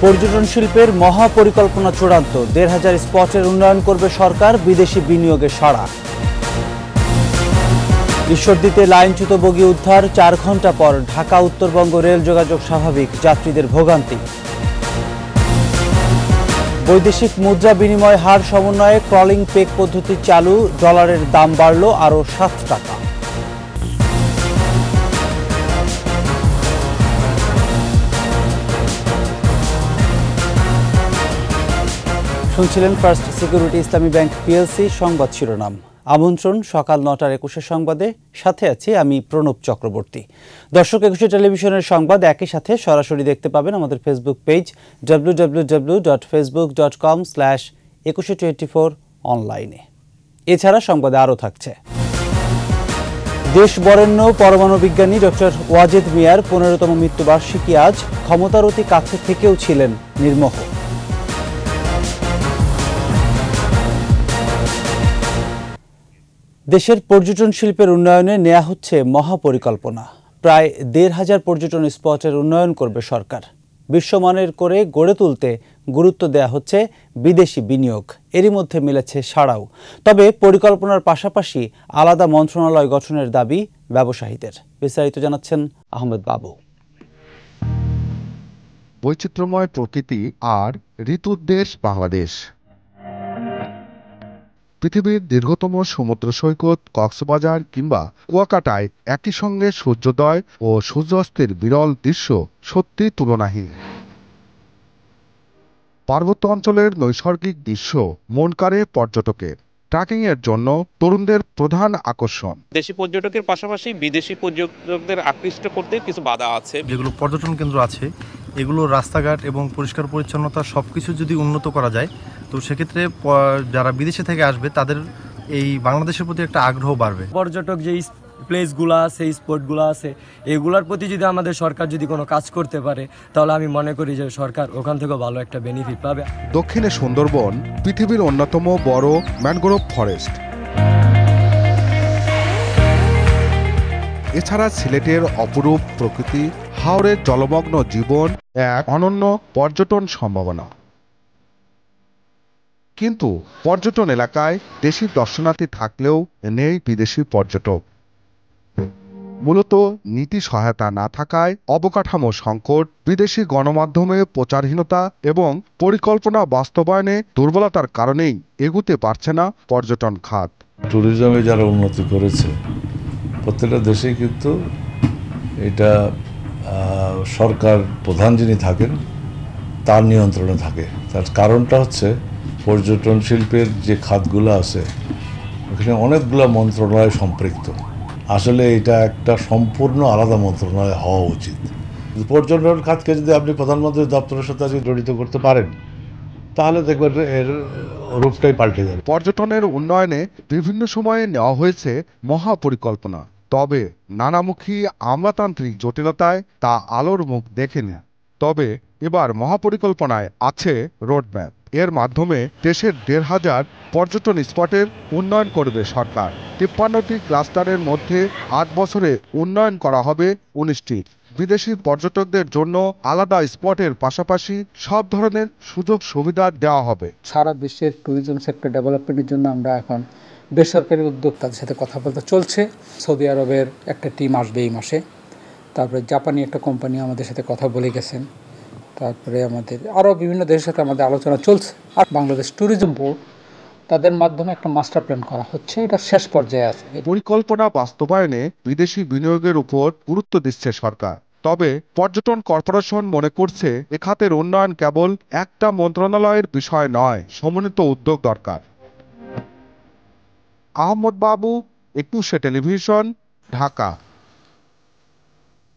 পর্যটন শিল্পের মহাপরিকল্পনা চূড়ান্ত, ১,৫০০ স্পটের উন্নয়ন করবে সরকার, বিদেশি বিনিয়োগে সাড়া। ঈশ্বরদীতে লাইনচ্যুত বগি উদ্ধার, ৪ ঘণ্টা পর ঢাকা উত্তরবঙ্গ রেল যোগাযোগ স্বাভাবিক, যাত্রীদের ভোগান্তি। বৈদেশিক মুদ্রা বিনিময় হার সমন্বয়ে ক্রলিং পেগ পদ্ধতি চালু, ডলারের দাম বাড়ল আরও ৭ টাকা। শুনছিলেন ফার্স্ট সিকিউরিটি ইসলামী ব্যাংক পিএলসি সংবাদ শিরোনাম। আমন্ত্রণ সকাল ৯টার ২১ সংবাদে, সাথে আছি আমি প্রণব চক্রবর্তী। দর্শক, ২১ টেলিভিশনের সংবাদ একই সাথে সরাসরি দেখতে পাবেন আমাদের ফেসবুক পেজ www.facebook.com/2124 অনলাইনে। এছাড়া সংবাদে আরও থাকছে: দেশ বরেণ্য পরমাণু বিজ্ঞানী ডক্টর ওয়াজেদ মিয়ার ১৫তম মৃত্যুবার্ষিকী আজ, ক্ষমতার অতি কাছে থেকেও ছিলেন নির্মোহ। দেশের পর্যটন শিল্পের উন্নয়নে নেওয়া হচ্ছে মহাপরিকল্পনা। প্রায় ১,৫০০ পর্যটন স্পটের উন্নয়ন করবে সরকার। বিশ্বমানের করে গড়ে তুলতে গুরুত্ব দেওয়া হচ্ছে বিদেশি বিনিয়োগ, এরই মধ্যে মিলেছে সাড়াও। তবে পরিকল্পনার পাশাপাশি আলাদা মন্ত্রণালয় গঠনের দাবি ব্যবসায়ীদের। বিস্তারিত জানাচ্ছেন আহমেদ বাবু। বৈচিত্র্যময় প্রকৃতি আর ঋতুর দেশ বাংলাদেশ। পৃথিবীর দীর্ঘতম সমুদ্র সৈকত কক্সবাজার কিংবা কুয়াকাটায় একই সঙ্গে সূর্যোদয় ও সূর্যাস্তের বিরল দৃশ্য সত্যি তুলনাহীন। পার্বত্য অঞ্চলের নৈসর্গিক দৃশ্য মন কাড়ে পর্যটকের। ট্রেকিং এর জন্য তরুণদের প্রধান আকর্ষণ। দেশি পর্যটকের পাশাপাশি বিদেশি পর্যটকদের আকৃষ্ট করতে কিছু বাধা আছে। যেগুলো পর্যটন কেন্দ্র আছে, এগুলো রাস্তাঘাট এবং পরিষ্কার পরিচ্ছন্নতা সবকিছু যদি উন্নত করা যায়, তো সেক্ষেত্রে যারা বিদেশে থেকে আসবে তাদের এই বাংলাদেশের প্রতি একটা আগ্রহ বাড়বে। পর্যটক যে প্লেসগুলো আছে, স্পটগুলো আছে, এগুলোর প্রতি যদি আমাদের সরকার যদি কোনো কাজ করতে পারে, তাহলে আমি মনে করি যে সরকার ওখান থেকেও ভালো একটা বেনিফিট পাবে। দক্ষিণে সুন্দরবন, পৃথিবীর অন্যতম বড় ম্যানগ্রোভ ফরেস্ট। এছাড়া সিলেটের অপরূপ প্রকৃতি, হাওরের জলমগ্ন জীবন এক অনন্য পর্যটন সম্ভাবনা। কিন্তু পর্যটন এলাকায় দেশি দর্শনার্থী থাকলেও নেই বিদেশি পর্যটক। মূলত নীতি সহায়তা না থাকায়, অবকাঠামো সংকট, বিদেশি গণমাধ্যমে প্রচারহীনতা এবং পরিকল্পনা বাস্তবায়নে দুর্বলতার কারণেই এগুতে পারছে না পর্যটন খাত। ট্যুরিজমে যারা উন্নতি করেছে প্রত্যেকটা দেশেই কিন্তু এটা সরকার প্রধান যিনি থাকেন তার নিয়ন্ত্রণে থাকে। তার কারণটা হচ্ছে পর্যটন শিল্পের যে খাতগুলো আছে ওখানে অনেকগুলো মন্ত্রণালয় সম্পৃক্ত। আসলে এটা একটা সম্পূর্ণ আলাদা মন্ত্রণালয় হওয়া উচিত। পর্যটন খাতকে যদি আপনি প্রধানমন্ত্রীর দপ্তরের সাথে জড়িত করতে পারেন তাহলে দেখবেন এর রূপটাই পাল্টে যাবে। পর্যটনের উন্নয়নে বিভিন্ন সময়ে নেওয়া হয়েছে মহাপরিকল্পনা, তবে নানামুখী আমলাতান্ত্রিক জটিলতায় তা আলোর মুখ দেখেনি। তবে এবার মহাপরিকল্পনায় আছে রোডম্যাপ। এর মাধ্যমে দেশের ১,৫০০ পর্যটন স্পটের উন্নয়ন করবে সরকার। ৫৩টি ক্লাস্টারের মধ্যে ৮ বছরে উন্নয়ন করা হবে ১৯টি। বিদেশি পর্যটকদের জন্য আলাদা স্পটের পাশাপাশি সব ধরনের সুযোগ সুবিধা দেওয়া হবে। সারা বিশ্বের ট্যুরিজম সেক্টর ডেভেলপমেন্টের জন্য আমরা এখন বেসরকারি উদ্যোক্তাদের সাথে কথা বলতে চলছে। সৌদি আরবের একটা টিম আসবে এই মাসে, তারপরে জাপানি একটা কোম্পানি আমাদের সাথে কথা বলে গেছেন, তারপরে আমাদের আরও বিভিন্ন দেশের সাথে আমাদের আলোচনা চলছে। আর বাংলাদেশ ট্যুরিজম বোর্ড, তাদের মাধ্যমে একটা মাস্টার প্ল্যান করা হচ্ছে, এটা শেষ পর্যায়ে আছে। পরিকল্পনা বাস্তবায়নে বিদেশি বিনিয়োগের উপর গুরুত্ব দিচ্ছে সরকার। তবে পর্যটন কর্পোরেশন মনে করছে এ খাতের উন্নয়ন কেবল একটা মন্ত্রণালয়ের বিষয় নয়, সমন্বিত উদ্যোগ দরকার। আহমদ বাবু, ২১ টেলিভিশন, ঢাকা।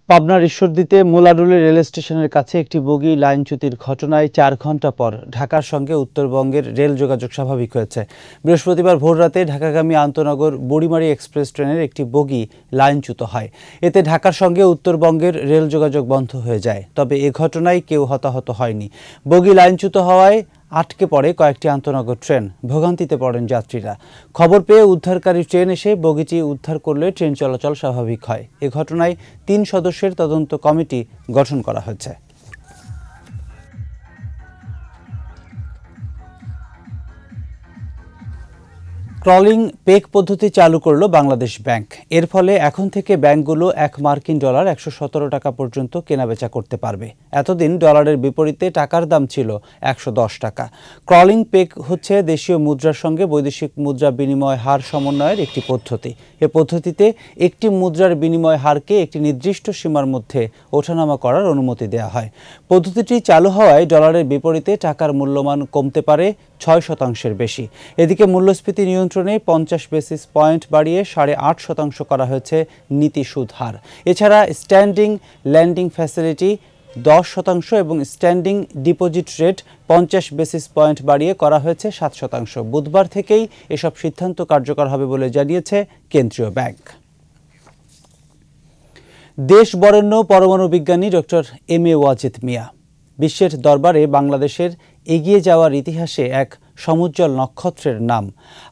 পাবনার ঈশ্বরদীতে মোলাডুলি রেল স্টেশনের কাছে একটি বগি লাইনচ্যুতির ঘটনায় ৪ ঘণ্টা পর ঢাকার সঙ্গে উত্তরবঙ্গের রেল যোগাযোগ স্বাভাবিক হয়েছে। বৃহস্পতিবার ভোররাতে ঢাকাগামী আন্তনগর বুড়িমারি এক্সপ্রেস ট্রেনের একটি বগি লাইনচ্যুত হয়। এতে ঢাকার সঙ্গে উত্তরবঙ্গের রেল যোগাযোগ বন্ধ হয়ে যায়। তবে এ ঘটনায় কেউ হতাহত হয়নি। বগি লাইনচ্যুত হওয়ায় আটকে পড়ে কয়েকটি আন্তনগর ট্রেন, ভোগান্তিতে পড়েন যাত্রীরা। খবর পেয়ে উদ্ধারকারী ট্রেন এসে বগিটি উদ্ধার করলে ট্রেন চলাচল স্বাভাবিক হয়। এ ঘটনায় ৩ সদস্যের তদন্ত কমিটি গঠন করা হয়েছে। ক্রলিং পেক পদ্ধতি চালু করল বাংলাদেশ ব্যাংক। এর ফলে এখন থেকে ব্যাংকগুলো $1 মার্কিন 117 টাকা পর্যন্ত কেনাবেচা করতে পারবে। এতদিন ডলারের বিপরীতে টাকার দাম ছিল 110 টাকা। ক্রলিং পেক হচ্ছে দেশীয় মুদ্রার সঙ্গে বৈদেশিক মুদ্রা বিনিময় হার সমন্বয়ের একটি পদ্ধতি। এ পদ্ধতিতে একটি মুদ্রার বিনিময় হারকে একটি নির্দিষ্ট সীমার মধ্যে ওঠানামা করার অনুমতি দেওয়া হয়। পদ্ধতিটি চালু হওয়ায় ডলারের বিপরীতে টাকার মূল্যমান কমতে পারে 6% বেশি। এদিকে মূল্যস্ফীতি নিয়ন্ত্রণে 50 বেসিস পয়েন্ট বাড়িয়ে 8.5% করা হয়েছে নীতি সুদ হার। এছাড়া স্ট্যান্ডিং ল্যান্ডিং ফ্যাসিলিটি 10% এবং standing deposit rate 50 basis point বাড়িয়ে করা হয়েছে 7%। বুধবার থেকেই এসব সিদ্ধান্ত কার্যকর হবে বলে জানিয়েছে কেন্দ্রীয় ব্যাংক। দেশ বরেণ্য পরমাণু বিজ্ঞানী ডক্টর এম.এ. ওয়াজেদ মিয়া বিশ্বের দরবারে বাংলাদেশের এগিয়ে যাওয়ার ইতিহাসে এক সমুজ্জ্বল নক্ষত্রের নাম।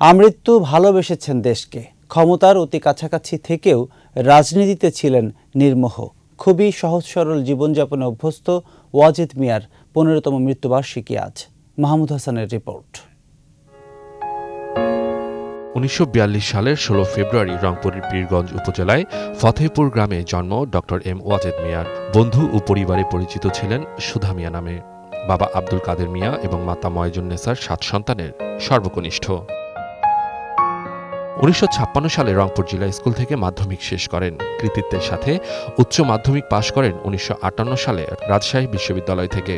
আমৃত্যু ভালোবেসেছেন দেশকে। ক্ষমতার অতি কাছাকাছি থেকেও রাজনীতিতে ছিলেন নির্মোহ। খুবই সহজ সরল জীবনযাপনে অভ্যস্ত ওয়াজেদ মিয়ার 15তম মৃত্যুবার্ষিকী আজ। মাহমুদ হাসানের রিপোর্ট। 1942 সালের 16 ফেব্রুয়ারি রংপুরের পীরগঞ্জ উপজেলায় ফতেহপুর গ্রামে জন্ম ডক্টর এম ওয়াজেদ মিয়ার। বন্ধু ও পরিবারে পরিচিত ছিলেন সুধা মিয়া নামে। বাবা আব্দুল কাদের মিয়া এবং মাতা ময়জুন্নেসার 7 সন্তানের সর্বকনিষ্ঠ। 1956 সালে রংপুর জিলা স্কুল থেকে মাধ্যমিক শেষ করেন। কৃতিত্বের সাথে উচ্চ মাধ্যমিক পাশ করেন 1958 সালে রাজশাহী বিশ্ববিদ্যালয় থেকে।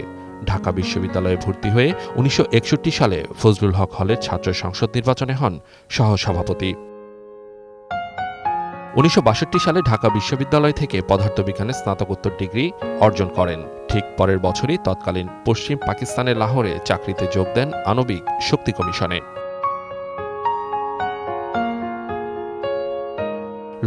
ঢাকা বিশ্ববিদ্যালয়ে ভর্তি হয়ে 1961 সালে ফজলুল হক হলের ছাত্র সংসদ নির্বাচনে হন সহসভাপতি। 1962 সালে ঢাকা বিশ্ববিদ্যালয় থেকে পদার্থবিজ্ঞানে স্নাতকোত্তর ডিগ্রি অর্জন করেন। ঠিক পরের বছরই তৎকালীন পশ্চিম পাকিস্তানের লাহোরে চাকরিতে যোগ দেন আণবিক শক্তি কমিশনে।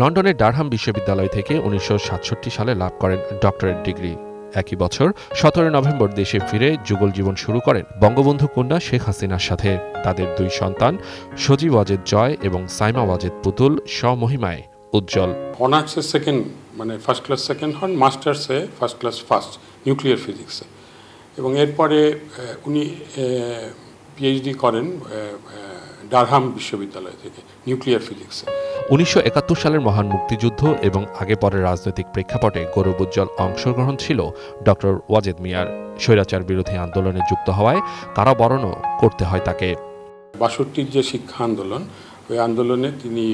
লন্ডনের ডারহাম বিশ্ববিদ্যালয় থেকে 1967 সালে লাভ করেন ডক্টরেট ডিগ্রি। একই বছর 17 নভেম্বর দেশে ফিরে যুগল জীবন শুরু করেন বঙ্গবন্ধু কন্যা শেখ হাসিনার সাথে। তাদের 2 সন্তান সজীব ওয়াজেদ জয় এবং সাইমা ওয়াজেদ পুতুল স্বমহিমায় উজ্জ্বল। অনার্সে সেকেন্ড মানে ফার্স্ট ক্লাস সেকেন্ড হন, মাস্টার্সে ফার্স্ট ক্লাস ফার্স্ট নিউক্লিয়ার ফিজিক্সে, এবং এরপরে উনি পিএইচডি করেন ডারহাম বিশ্ববিদ্যালয় থেকে নিউক্লিয়ার ফিজিক্সে। 1971 সালের মহান মুক্তিযুদ্ধ এবং আগে পরের রাজনৈতিক প্রেক্ষাপটে গৌরবোজ্জ্বল অংশগ্রহণ ছিল ডক্টর ওয়াজেদ মিয়ার। স্বৈরাচার বিরোধী আন্দোলনে যুক্ত হওয়ায় কারাবরণও করতে হয় তাকে। 62 যে শিক্ষা আন্দোলন, ওই আন্দোলনে তিনি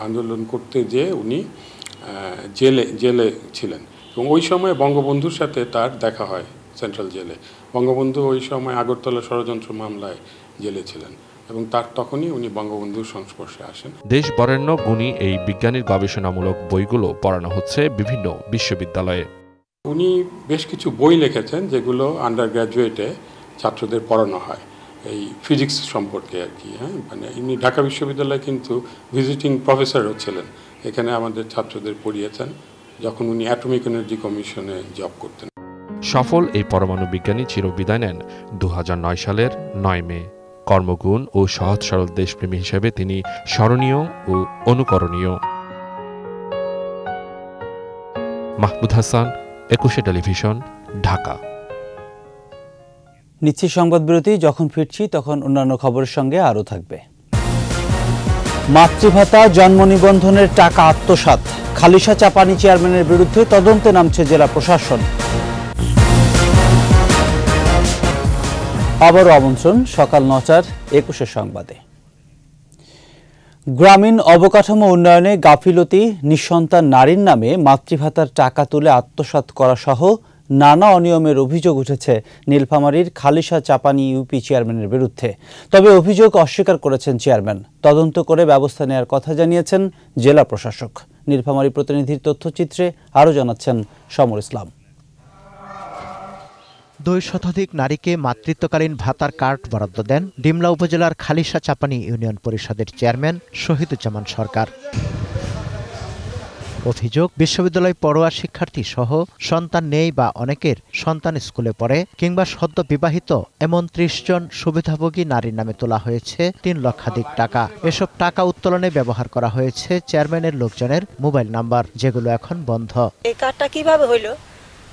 আন্দোলন করতে যেয়ে উনি জেলে ছিলেন, এবং ওই সময় বঙ্গবন্ধুর সাথে তার দেখা হয় সেন্ট্রাল জেলে। বঙ্গবন্ধু ওই সময় আগরতলা ষড়যন্ত্র মামলায় জেলে ছিলেন, এবং তখনই উনি বঙ্গবন্ধুর সংস্পর্শে আসেন। দেশ বরেণ্য গুণী এই বিজ্ঞানীর গবেষণামূলক বইগুলো পড়ানো হচ্ছে বিভিন্ন বিশ্ববিদ্যালয়ে। উনি বেশ কিছু বই লিখেছেন যেগুলো আন্ডার গ্র্যাজুয়েটে ছাত্রদের পড়ানো হয়, এই ফিজিক্স সম্পর্কে আর কি। মানে ইনি ঢাকা বিশ্ববিদ্যালয়ে কিন্তু ভিজিটিং প্রফেসরও ছিলেন, এখানে আমাদের ছাত্রদের পড়িয়েছেন যখন উনি অ্যাটমিক এনার্জি কমিশনে জব করতেন। সফল এই পরমাণু বিজ্ঞানী চিরবিদায় নেন 2009 সালের 9 মে। কর্মগুণ ও সহজ সরল দেশপ্রেমী হিসেবে তিনি স্মরণীয় ও অনুকরণীয়। মাহমুদ হাসান, 21 টেলিভিশন, ঢাকা। নিচ্ছি সংবাদ বিরতি। যখন ফিরছি তখন অন্যান্য খবরের সঙ্গে আরও থাকবে। মাতৃভাতা, জন্ম নিবন্ধনের টাকা আত্মসাৎ, খালিশা চাপানি চেয়ারম্যানের বিরুদ্ধে তদন্তে নামছে জেলা প্রশাসন। আবারও আমন্ত্রণ সকাল 9টার 21 সংবাদে। গ্রামীণ অবকাঠামো উন্নয়নে গাফিলতি, নিঃসন্তান নারীর নামে মাতৃভাতার টাকা তুলে আত্মসাৎ করা সহ নানা অনিয়মের অভিযোগ উঠেছে নীলফামারীর খালিশা চাপানি ইউপি চেয়ারম্যানের বিরুদ্ধে। তবে অভিযোগ অস্বীকার করেছেন চেয়ারম্যান। তদন্ত করে ব্যবস্থা নেওয়ার কথা জানিয়েছেন জেলা প্রশাসক। নীলফামারী প্রতিনিধির তথ্যচিত্রে আরও জানাচ্ছেন সমর ইসলাম। 2 শতাধিক নারীকে মাতৃত্বকালীন ভাতার কার্ড বরাদ্দ দেন ডিমলা উপজেলার খালিশা চাপানি ইউনিয়ন পরিষদের চেয়ারম্যান শহীদুজ্জামান সরকার। অভিযোগ, বিশ্ববিদ্যালয় পড়ুয়া শিক্ষার্থী সহ সন্তান নেই বা অনেকের সন্তান স্কুলে পড়ে কিংবা সদ্য বিবাহিত এমন 30 জন সুবিধাভোগী নারীর নামে তোলা হয়েছে 3 লক্ষাধিক টাকা। এসব টাকা উত্তোলনে ব্যবহার করা হয়েছে চেয়ারম্যানের লোকজনের মোবাইল নাম্বার, যেগুলো এখন বন্ধ। এই কার্ডটা কিভাবে হইল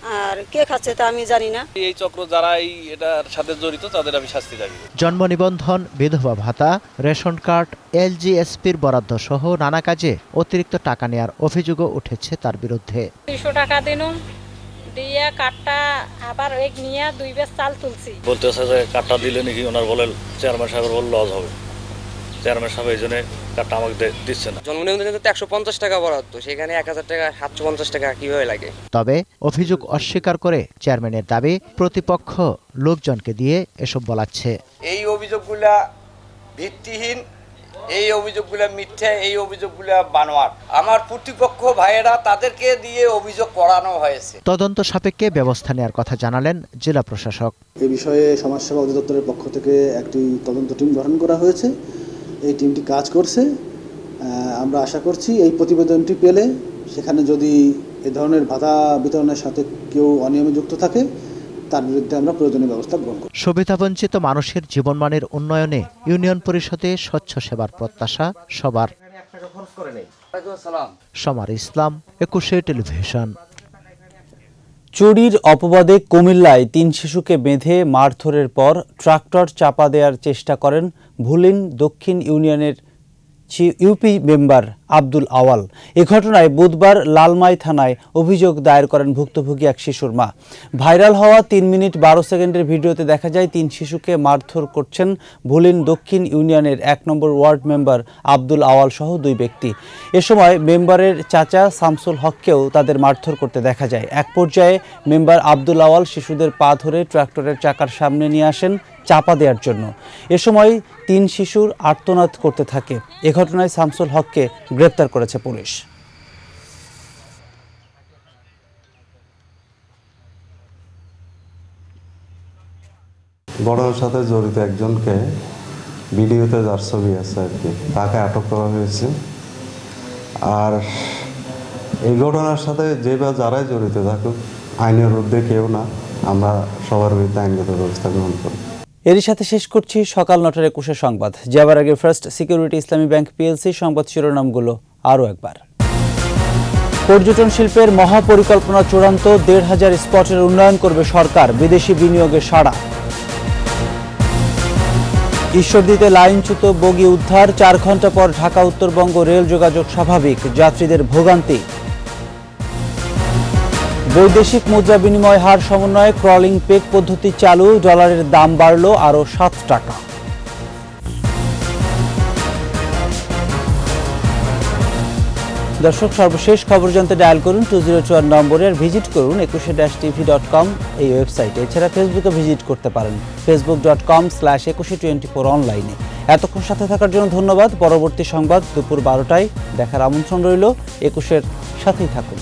আর কে খাচ্ছে তা আমি জানি না। এই চক্র যারা এটার সাথে জড়িত তাদের আমি শাস্তি দাবি। জন্ম নিবন্ধন, বিধবা ভাতা, রেশন কার্ড, এলজিএসপির বরাদ্দ সহ নানা কাজে অতিরিক্ত টাকা নেওয়ার অভিযোগও উঠেছে তার বিরুদ্ধে। 200 টাকা দিনুম দিয়া কার্ডটা আবার এক নিয়ে 2 বেশ চাল তুলছি। বলতেছে যে কার্ডটা দিলে নাকি ওনার বলে চেয়ারম্যান সাহেবের বল লস হবে, চেয়ারম্যান সাহেব এই জন্য কার্ডটা আমাকে দিচ্ছে না। জন্ম নিবন্ধনে তো 150 টাকা বরাদ্দ, সেখানে 1000 টাকা 750 টাকা কিভাবে লাগে? তবে অভিযোগ অস্বীকার করে চেয়ারম্যানের দাবি প্রতিপক্ষ লোকজনকে দিয়ে এসব বলাচ্ছে। এই অভিযোগগুলা ভিত্তিহীন, এই অভিযোগগুলা মিথ্যা, এই অভিযোগগুলা বানোয়াট। আমার প্রতিপক্ষ ভাইয়েরা তাদেরকে দিয়ে অভিযোগ করানো হয়েছে। তদন্ত সাপেক্ষে ব্যবস্থা নেওয়ার কথা জানালেন জেলা প্রশাসক। এই বিষয়ে সমাজসেবা অধিদপ্তরের পক্ষ থেকে একটি তদন্ত টিম গঠন করা হয়েছে। এই টিমটি কাজ করছে। আমরা আশা করছি এই প্রতিবেদনটি পেলে সেখানে যদি এ ধরনের ভাতা বিতরণের সাথে কেউ অনিয়মে যুক্ত থাকে তার বিরুদ্ধে আমরা প্রয়োজনীয় ব্যবস্থা গ্রহণ করব। সুবিধাবঞ্চিত মানুষের জীবনমানের উন্নয়নে ইউনিয়ন পরিষদে স্বচ্ছ সেবার প্রত্যাশা সবার। সমার ইসলাম, 21 টেলিভিশন। চুরির অপবাদে কুমিল্লায় 3 শিশুকে বেঁধে মারধরের পর ট্রাক্টর চাপা দেওয়ার চেষ্টা করেন ভুলিন দক্ষিণ ইউনিয়নের ইউপি মেম্বার আব্দুল আওয়াল। এ ঘটনায় বুধবার লালমাই থানায় অভিযোগ দায়ের করেন ভুক্তভোগী এক শিশুর মা। ভাইরাল হওয়া 3 মিনিট 12 সেকেন্ডের ভিডিওতে দেখা যায় 3 শিশুকে মারধর করছেন ভুলিন দক্ষিণ ইউনিয়নের 1 নম্বর ওয়ার্ড মেম্বার আব্দুল আওয়াল সহ 2 ব্যক্তি। এ সময় মেম্বারের চাচা শামসুল হককেও তাদের মারধর করতে দেখা যায়। এক পর্যায়ে মেম্বার আব্দুল আওয়াল শিশুদের পা ধরে ট্রাক্টরের চাকার সামনে নিয়ে আসেন চাপা দেওয়ার জন্য। এ সময় 3 শিশুর আর্তনাদ করতে থাকে। এ ঘটনায় শামসুল হককে গ্রেপ্তার করেছে পুলিশ। ঘটনার সাথে জড়িত একজনকে ভিডিওতে যার ছবি আছে আর কি, তাকে আটক করা হয়েছে। আর এই ঘটনার সাথে যে বা যারাই জড়িত থাকুক, আইনের ঊর্ধ্বে কেউ না, আমরা সবার বিরুদ্ধে আইনগত ব্যবস্থা গ্রহণ করি। এরই সাথে শেষ করছি সকাল 9টার 21 সংবাদ। যাবার আগে ফার্স্ট সিকিউরিটি ইসলামী ব্যাংক পিএলসি সংবাদ শিরোনামগুলো আরও একবার। পর্যটন শিল্পের মহাপরিকল্পনা চূড়ান্ত, 1,500 স্পটের উন্নয়ন করবে সরকার, বিদেশি বিনিয়োগের সাড়া। ঈশ্বরদীতে লাইনচ্যুত বগি উদ্ধার, 4 ঘন্টা পর ঢাকা উত্তরবঙ্গ রেল যোগাযোগ স্বাভাবিক, যাত্রীদের ভোগান্তি। বৈদেশিক মুদ্রা বিনিময় হার সমন্বয়ে ক্রলিং পেগ পদ্ধতি চালু, ডলারের দাম বাড়ল আরও 7 টাকা। দর্শক, সর্বশেষ খবর জানতে ডায়াল করুন 2021 নম্বরে, আর ভিজিট করুন 21tv.com এই ওয়েবসাইটে। এছাড়া ফেসবুকে ভিজিট করতে পারেন facebook.com/2124 অনলাইনে। এতক্ষণ সাথে থাকার জন্য ধন্যবাদ। পরবর্তী সংবাদ দুপুর 12টায় দেখার আমন্ত্রণ রইল। 21-এর সাথেই থাকুন।